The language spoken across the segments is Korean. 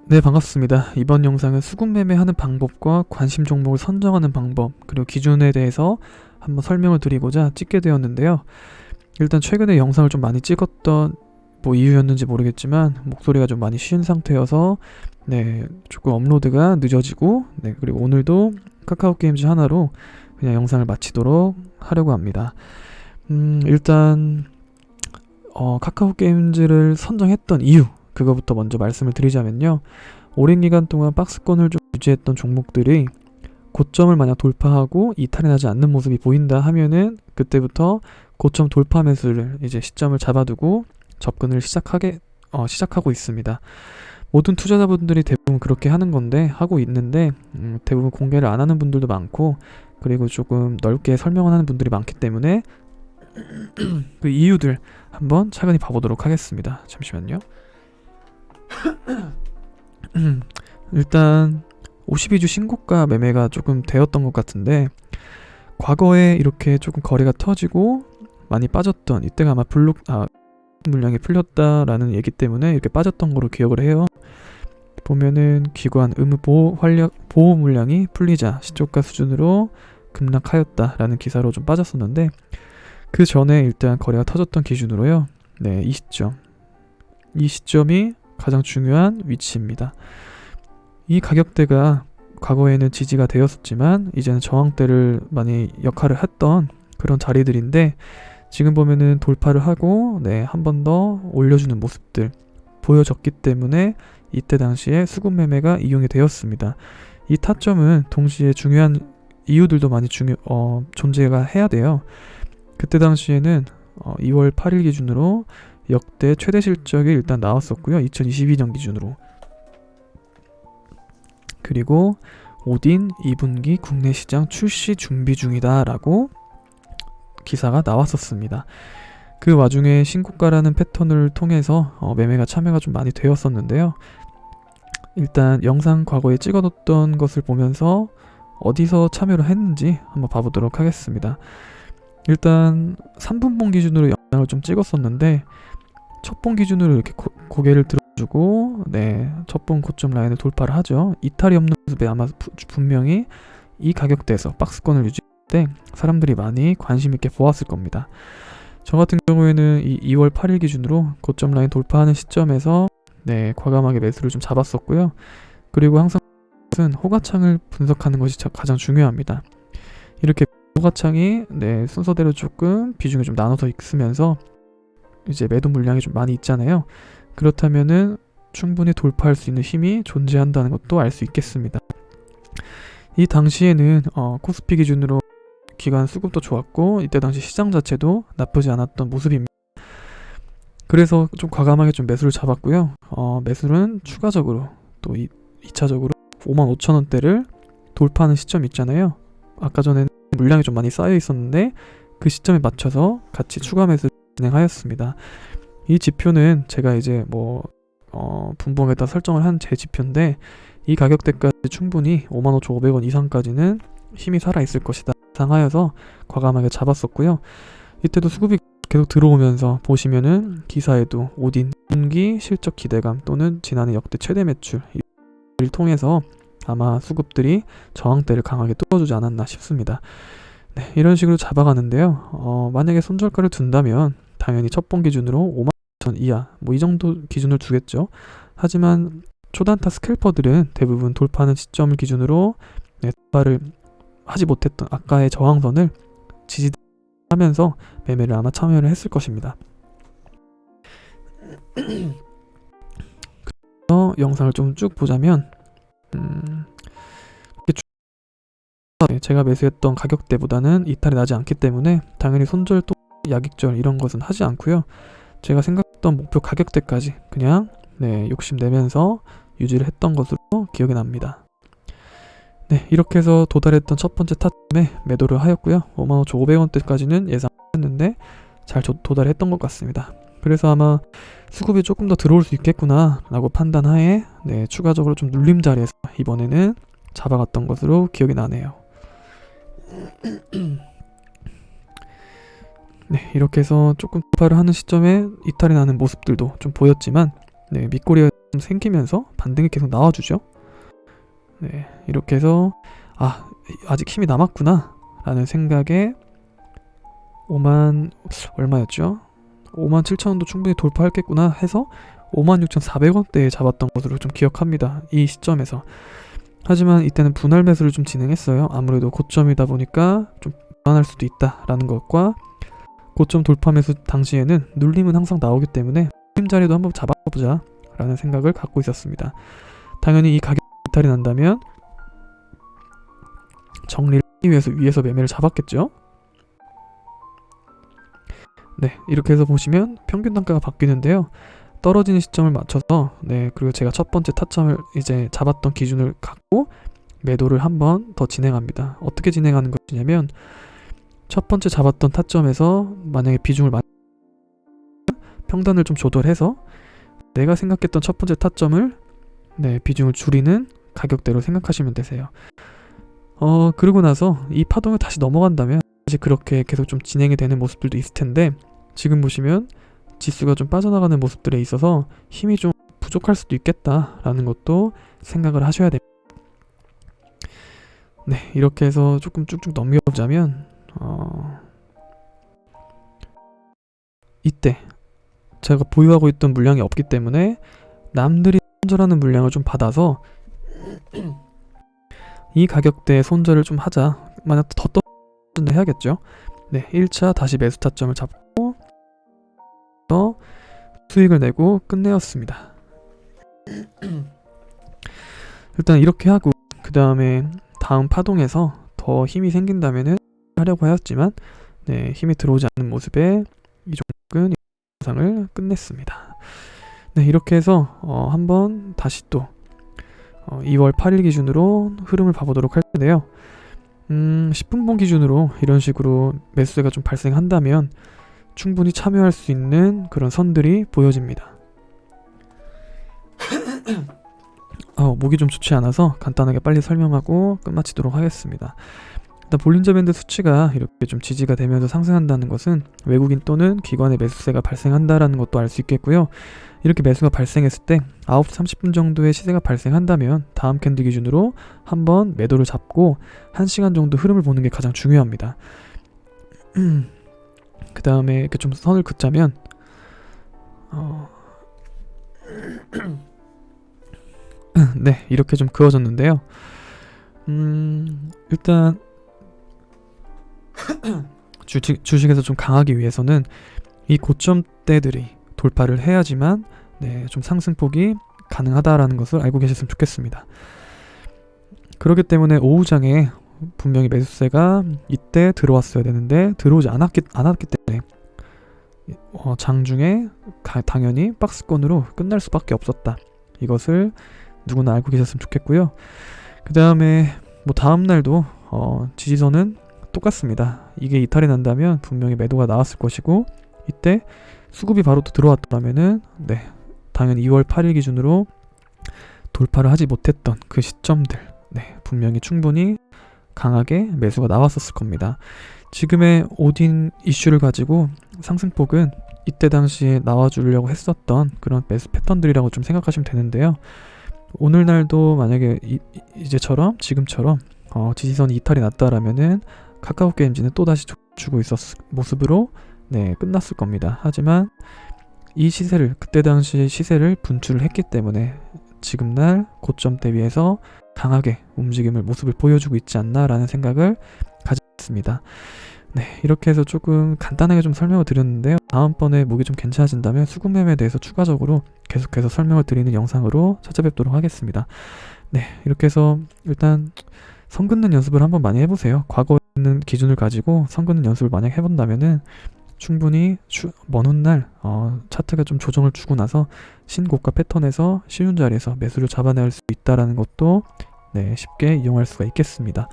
네, 반갑습니다. 이번 영상은 수급 매매하는 방법과 관심 종목을 선정하는 방법, 그리고 기준에 대해서 한번 설명을 드리고자 찍게 되었는데요. 일단 최근에 영상을 좀 많이 찍었던 이유였는지 모르겠지만 목소리가 좀 많이 쉰 상태여서 조금 업로드가 늦어지고 그리고 오늘도 카카오 게임즈 하나로 그냥 영상을 마치도록 하려고 합니다. 일단 카카오 게임즈를 선정했던 이유, 그거부터 먼저 말씀을 드리자면요. 오랜 기간 동안 박스권을 좀 유지했던 종목들이 고점을 만약 돌파하고 이탈이 나지 않는 모습이 보인다 하면은 그때부터 고점 돌파 매수를 이제 시점을 잡아두고 접근을 시작하고 있습니다. 모든 투자자분들이 대부분 그렇게 하는 건데, 하고 있는데 대부분 공개를 안 하는 분들도 많고, 그리고 조금 넓게 설명을 하는 분들이 많기 때문에 그 이유들 한번 차근히 봐보도록 하겠습니다. 잠시만요. 일단 52주 신고가 매매가 조금 되었던 것 같은데, 과거에 이렇게 조금 거래가 터지고 많이 빠졌던 이때가 아마 물량이 풀렸다라는 얘기 때문에 이렇게 빠졌던 거로 기억을 해요. 보면은 기관 의무 보호 물량이 풀리자 시초가 수준으로 급락하였다라는 기사로 좀 빠졌었는데, 그 전에 일단 거래가 터졌던 기준으로요. 이 시점이 가장 중요한 위치입니다. 이 가격대가 과거에는 지지가 되었었지만 이제는 저항대를 많이 역할을 했던 그런 자리들인데, 지금 보면은 돌파를 하고 한 번 더 올려주는 모습들 보여졌기 때문에 이때 당시에 수급 매매가 이용이 되었습니다. 이 타점은 동시에 중요한 이유들도 많이 존재가 해야 돼요. 그때 당시에는 2월 8일 기준으로 역대 최대 실적이 일단 나왔었고요. 2022년 기준으로. 그리고 오딘 2분기 국내 시장 출시 준비 중이다 라고 기사가 나왔었습니다. 그 와중에 신고가라는 패턴을 통해서 매매가 참여가 좀 많이 되었었는데요. 일단 영상 과거에 찍어뒀던 것을 보면서 어디서 참여를 했는지 한번 봐보도록 하겠습니다. 일단 3분봉 기준으로 영상을 좀 찍었었는데, 첫봉 기준으로 이렇게 고개를 들어주고 첫봉 고점 라인을 돌파를 하죠. 이탈이 없는 모습에 아마 분명히 이 가격대에서 박스권을 유지할 때 사람들이 많이 관심 있게 보았을 겁니다. 저 같은 경우에는 이 2월 8일 기준으로 고점 라인 돌파하는 시점에서 과감하게 매수를 좀 잡았었고요. 그리고 항상 호가창을 분석하는 것이 가장 중요합니다. 이렇게 호가창이 순서대로 조금 비중이 좀 나눠서 있으면서 이제 매도 물량이 좀 많이 있잖아요. 그렇다면은 충분히 돌파할 수 있는 힘이 존재한다는 것도 알 수 있겠습니다. 이 당시에는 코스피 기준으로 기관 수급도 좋았고 이때 당시 시장 자체도 나쁘지 않았던 모습입니다. 그래서 좀 과감하게 좀 매수를 잡았고요. 매수는 추가적으로 또 2차적으로 55,000원대를 돌파하는 시점이 있잖아요. 아까 전에는 물량이 좀 많이 쌓여 있었는데 그 시점에 맞춰서 같이 추가 매수 진행하였습니다. 이 지표는 제가 이제 분봉에다 설정을 한 제 지표인데, 이 가격대까지 충분히 55,500원 이상까지는 힘이 살아있을 것이다 상하여서 과감하게 잡았었고요. 이때도 수급이 계속 들어오면서 보시면은 기사에도 오딘 분기 실적 기대감 또는 지난해 역대 최대 매출을 통해서 아마 수급들이 저항대를 강하게 뚫어주지 않았나 싶습니다. 이런 식으로 잡아가는데요. 만약에 손절가를 둔다면 당연히 첫봉 기준으로 50,000원 이하 이 정도 기준을 두겠죠. 하지만 초단타 스캘퍼들은 대부분 돌파하는 시점을 기준으로 돌파를 하지 못했던 아까의 저항선을 지지하면서 매매를 아마 참여를 했을 것입니다. 그래서 영상을 좀 쭉 보자면 제가 매수했던 가격대보다는 이탈이 나지 않기 때문에 당연히 손절 또 약익절 이런 것은 하지 않고요. 제가 생각했던 목표 가격대까지 그냥 욕심내면서 유지를 했던 것으로 기억이 납니다. 이렇게 해서 도달했던 첫 번째 타점에 매도를 하였고요. 55,500원대까지는 예상했는데 잘 도달했던 것 같습니다. 그래서 아마 수급이 조금 더 들어올 수 있겠구나 라고 판단하에 추가적으로 좀 눌림 자리에서 이번에는 잡아갔던 것으로 기억이 나네요. 이렇게 해서 조금 돌파를 하는 시점에 이탈이 나는 모습들도 좀 보였지만 밑꼬리가 생기면서 반등이 계속 나와주죠. 네, 이렇게 해서 아직 힘이 남았구나 라는 생각에 5만 얼마였죠? 5만 7천 원도 충분히 돌파했겠구나 해서 56,400원대에 잡았던 것으로 좀 기억합니다. 이 시점에서. 하지만 이때는 분할 매수를 좀 진행했어요. 아무래도 고점이다 보니까 좀 불안할 수도 있다라는 것과 고점 돌파 매수 당시에는 눌림은 항상 나오기 때문에 눌림 자리도 한번 잡아보자 라는 생각을 갖고 있었습니다. 당연히 이 가격 이탈이 난다면 정리를 하기 위해서 위에서 매매를 잡았겠죠. 네, 이렇게 해서 보시면 평균 단가가 바뀌는데요. 떨어지는 시점을 맞춰서 그리고 제가 첫 번째 타점을 이제 잡았던 기준을 갖고 매도를 한번 더 진행합니다. 어떻게 진행하는 것이냐면 첫 번째 잡았던 타점에서 만약에 비중을 평단을 좀 조절해서 내가 생각했던 첫 번째 타점을 비중을 줄이는 가격대로 생각하시면 되세요. 그러고 나서 이 파동을 다시 넘어간다면 사실 그렇게 계속 좀 진행이 되는 모습들도 있을 텐데 지금 보시면 지수가 좀 빠져나가는 모습들에 있어서 힘이 좀 부족할 수도 있겠다라는 것도 생각을 하셔야 됩니다. 네, 이렇게 해서 조금 쭉쭉 넘겨보자면 이때 제가 보유하고 있던 물량이 없기 때문에 남들이 손절하는 물량을 좀 받아서 이 가격대에 손절을 좀 하자. 만약 더 떨어진다 해야겠죠. 네, 1차 다시 매수 타점을 잡고 수익을 내고 끝내었습니다. 일단 이렇게 하고 그 다음에 다음 파동에서 더 힘이 생긴다면은 하려고 하였지만 힘이 들어오지 않는 모습에 이 종목은 영상을 끝냈습니다. 네, 이렇게 해서 한번 다시 또 2월 8일 기준으로 흐름을 봐보도록 할 텐데요. 10분봉 기준으로 이런 식으로 매수세가 좀 발생한다면 충분히 참여할 수 있는 그런 선들이 보여집니다. 목이 좀 좋지 않아서 간단하게 빨리 설명하고 끝마치도록 하겠습니다. 일단 볼린저 밴드 수치가 이렇게 좀 지지가 되면서 상승한다는 것은 외국인 또는 기관의 매수세가 발생한다라는 것도 알 수 있겠고요. 이렇게 매수가 발생했을 때 9시 30분 정도의 시세가 발생한다면 다음 캔들 기준으로 한번 매도를 잡고 1시간 정도 흐름을 보는 게 가장 중요합니다. 그 다음에 이렇게 좀 선을 긋자면 네, 이렇게 좀 그어졌는데요. 일단 주식에서 좀 강하기 위해서는 이 고점대들이 돌파를 해야지만 좀 상승폭이 가능하다라는 것을 알고 계셨으면 좋겠습니다. 그렇기 때문에 오후장에 분명히 매수세가 이때 들어왔어야 되는데 들어오지 않았기 때문에 장중에 당연히 박스권으로 끝날 수밖에 없었다. 이것을 누구나 알고 계셨으면 좋겠고요. 그 다음에 다음날도 지지선은 똑같습니다. 이게 이탈이 난다면 분명히 매도가 나왔을 것이고 이때 수급이 바로 또 들어왔더라면은 당연히 2월 8일 기준으로 돌파를 하지 못했던 그 시점들 분명히 충분히 강하게 매수가 나왔었을 겁니다. 지금의 오딘 이슈를 가지고 상승폭은 이때 당시에 나와주려고 했었던 그런 매수 패턴들이라고 좀 생각하시면 되는데요. 오늘날도 만약에 지금처럼 지지선이 이탈이 났다라면은 카카오게임즈는 또다시 주고 있었을 모습으로 끝났을 겁니다. 하지만 이 시세를 그때 당시 시세를 분출을 했기 때문에 지금날 고점 대비해서 강하게 움직임을 모습을 보여주고 있지 않나라는 생각을 가졌습니다. 이렇게 해서 조금 간단하게 좀 설명을 드렸는데요. 다음번에 목이 좀 괜찮아진다면 수급 매매에 대해서 추가적으로 계속해서 설명을 드리는 영상으로 찾아뵙도록 하겠습니다. 이렇게 해서 일단 선 긋는 연습을 한번 많이 해보세요. 과거에 있는 기준을 가지고 선 긋는 연습을 만약 해본다면은 충분히 먼 훗날 차트가 좀 조정을 주고 나서 신고가 패턴에서 쉬운 자리에서 매수를 잡아낼 수 있다라는 것도 쉽게 이용할 수가 있겠습니다.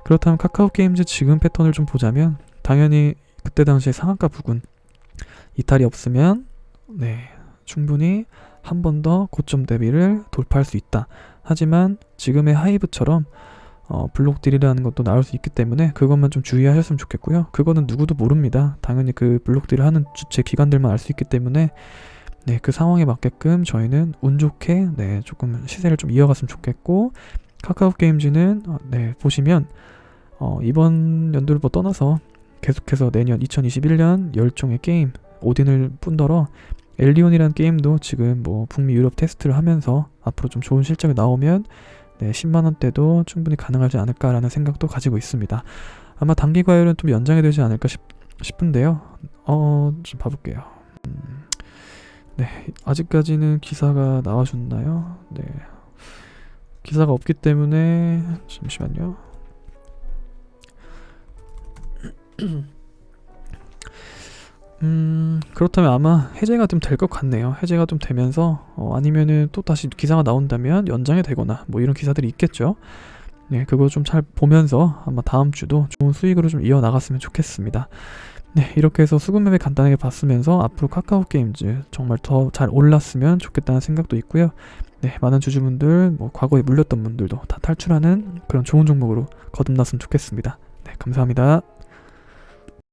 그렇다면 카카오게임즈 지금 패턴을 좀 보자면 당연히 그때 당시에 상한가 부근 이탈이 없으면 충분히 한 번 더 고점 대비를 돌파할 수 있다. 하지만 지금의 하이브처럼 블록딜이라는 것도 나올 수 있기 때문에 그것만 좀 주의하셨으면 좋겠고요. 그거는 누구도 모릅니다. 당연히 그 블록딜을 하는 주체 기관들만 알 수 있기 때문에 네, 그 상황에 맞게끔 저희는 운 좋게 네, 조금 시세를 좀 이어갔으면 좋겠고, 카카오 게임즈는 네, 보시면 이번 연도를 뭐 떠나서 계속해서 내년 2021년 열종의 게임 오딘을 뿐더러 엘리온이라는 게임도 지금 뭐 북미 유럽 테스트를 하면서 앞으로 좀 좋은 실적이 나오면 네, 10만원대도 충분히 가능하지 않을까라는 생각도 가지고 있습니다. 아마 단기 과열은 좀 연장이 되지 않을까 싶은데요. 좀 봐볼게요. 네, 아직까지는 기사가 나와줬나요? 네, 기사가 없기 때문에 잠시만요. 그렇다면 아마 해제가 좀 될 것 같네요. 해제가 좀 되면서 아니면은 또 다시 기사가 나온다면 연장이 되거나 뭐 이런 기사들이 있겠죠. 네, 그거 좀 잘 보면서 아마 다음 주도 좋은 수익으로 좀 이어나갔으면 좋겠습니다. 네, 이렇게 해서 수급맵을 간단하게 봤으면서 앞으로 카카오 게임즈 정말 더 잘 올랐으면 좋겠다는 생각도 있고요. 네, 많은 주주분들, 뭐 과거에 물렸던 분들도 다 탈출하는 그런 좋은 종목으로 거듭났으면 좋겠습니다. 네, 감사합니다.